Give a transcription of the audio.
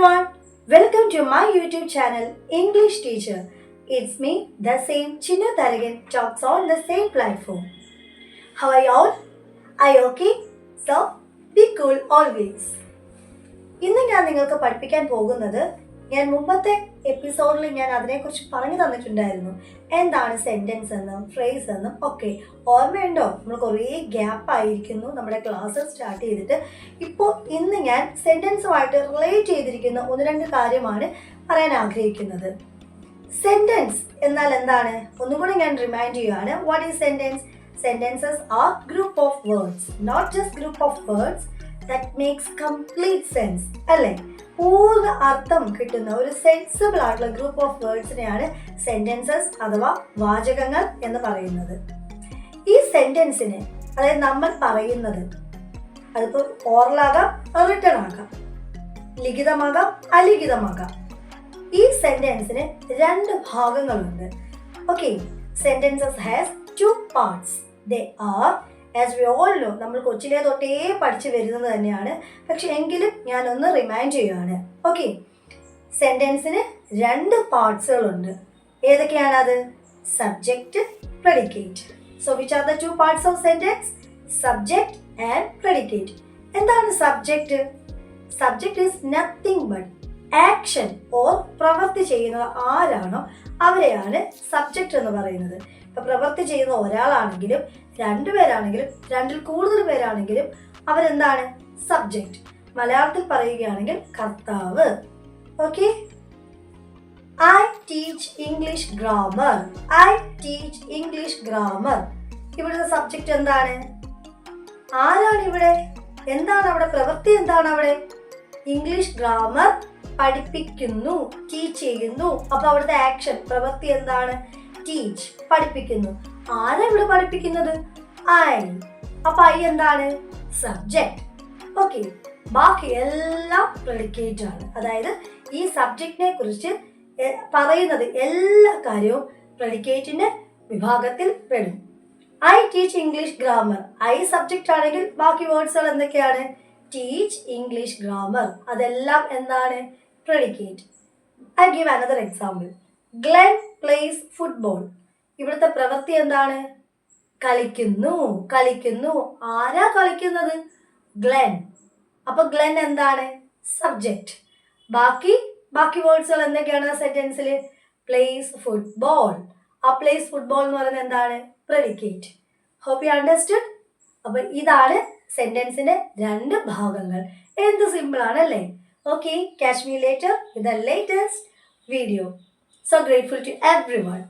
everyone, welcome to my YouTube channel English Teacher. It's me, the same Chinnu Tharagan, talks on the same platform. How are you all? Are you okay? So, be cool always. ഇന്ന് ഞാൻ നിങ്ങൾക്ക് പഠിപ്പിക്കാൻ പോകുന്നത് ഞാൻ മുമ്പത്തെ എപ്പിസോഡിൽ ഞാൻ അതിനെക്കുറിച്ച് പറഞ്ഞു തന്നിട്ടുണ്ടായിരുന്നു. എന്താണ് സെന്റൻസ് എന്നും ഫ്രേസ് എന്നും ഒക്കെ ഓർമ്മയുണ്ടോ? നമ്മൾ കുറേ ഗ്യാപ്പ് ആയിരിക്കുന്നു നമ്മുടെ ക്ലാസ് സ്റ്റാർട്ട് ചെയ്തിട്ട്. ഇപ്പോൾ ഇന്ന് ഞാൻ സെന്റൻസുമായിട്ട് റിലേറ്റ് ചെയ്തിരിക്കുന്ന ഒന്ന് രണ്ട് കാര്യമാണ് പറയാൻ ആഗ്രഹിക്കുന്നത്. സെന്റൻസ് എന്നാൽ എന്താണ്? ഒന്നുകൂടി ഞാൻ റിമൈൻഡ് ചെയ്യുകയാണ്. What is sentence? Sentences are group of words, not just group of words that makes complete sense. അല്ലേ? പൂർണ്ണ അർത്ഥം കിട്ടുന്ന ഒരു സെൻസിബിൾ ആയിട്ടുള്ള ഗ്രൂപ്പ് ഓഫ് വേർഡ്സിനെയാണ് സെന്റൻസസ് അഥവാ വാചകങ്ങൾ എന്ന് പറയുന്നത്. ഈ സെന്റൻസിന്, അതായത് നമ്മൾ പറയുന്നത്, അതിപ്പോൾ ഓറലാകാം, റിട്ടൺ ആകാം, ലിഖിതമാകാം, അലിഖിതമാകാം. ഈ സെന്റൻസിന് രണ്ട് ഭാഗങ്ങളുണ്ട്. Okay, sentences has two parts. They are, as we all no, നമ്മൾ കൊച്ചിലെ തൊട്ടേ പഠിച്ചു വരുന്നത് തന്നെയാണ്. പക്ഷെ എങ്കിലും ഞാനൊന്ന് റിമൈൻഡ് ചെയ്യുകയാണ്. ഓക്കെ, സെന്റൻസിന് രണ്ട് പാർട്സുകളുണ്ട്. ഏതൊക്കെയാണത്? Subject, predicate. So which are the two parts of sentence? Subject and predicate. എന്താണ് subject? Subject is nothing but action or പ്രവൃത്തി ചെയ്യുന്നത് ആരാണോ അവരെയാണ് സബ്ജക്റ്റ് എന്ന് പറയുന്നത്. ഇപ്പൊ പ്രവൃത്തി ചെയ്യുന്ന ഒരാളാണെങ്കിലും രണ്ടുപേരാണെങ്കിലും രണ്ടിൽ കൂടുതൽ പേരാണെങ്കിലും അവരെന്താണ്? സബ്ജക്റ്റ്. മലയാളത്തിൽ പറയുകയാണെങ്കിൽ കർത്താവ്. Okay, I teach English grammar. I teach English grammar. ഇവിടുത്തെ സബ്ജക്റ്റ് എന്താണ്? ആരാണ് ഇവിടെ? എന്താണ് അവിടെ പ്രവൃത്തി? എന്താണ് അവിടെ? ഇംഗ്ലീഷ് ഗ്രാമർ പഠിപ്പിക്കുന്നു, ടീച്ച് ചെയ്യുന്നു. അപ്പൊ അവിടുത്തെ ആക്ഷൻ, പ്രവൃത്തി എന്താണ്? ടീച്ച്, പഠിപ്പിക്കുന്നു. ആരാ ഇവിടെ പഠിപ്പിക്കുന്നത്? ഐ. അപ്പൊ ഐ എന്താണ്? സബ്ജക്റ്റ്. ഓക്കെ, ബാക്കി എല്ലാം പ്രെഡിക്കേറ്റ് ആണ്. അതായത് ഈ സബ്ജക്റ്റിനെ കുറിച്ച് പറയുന്നത് എല്ലാ കാര്യവും പ്രെഡിക്കേറ്റിന്റെ വിഭാഗത്തിൽ പെടും. I teach English grammar. I subject ആണെങ്കിൽ ബാക്കി വേർഡ്സുകൾ എന്തൊക്കെയാണ്? Teach English grammar. അതെല്ലാം എന്താണ്? Predicate. I give another example. Glen plays football. ഇവിടുത്തെ പ്രവൃത്തി എന്താണ്? കളിക്കുന്നു, കളിക്കുന്നു. ആരാ കളിക്കുന്നത്? ഗ്ലെൻ. അപ്പൊ ഗ്ലെൻ എന്താണ്? സബ്ജക്റ്റ്. ബാക്കി വേർഡ്സുകൾ എന്തൊക്കെയാണ് സെന്റൻസിൽ? Plays football. ആ പ്ലേസ് ഫുട്ബോൾ എന്ന് പറയുന്നത് എന്താണ്? പ്രെഡിക്കേറ്റ്. Hope you understood. അപ്പൊ ഇതാണ് സെന്റൻസിന്റെ രണ്ട് ഭാഗങ്ങൾ. എന്ത് സിമ്പിൾ ആണല്ലേ? Okay, catch me later with the latest video. So grateful to everyone.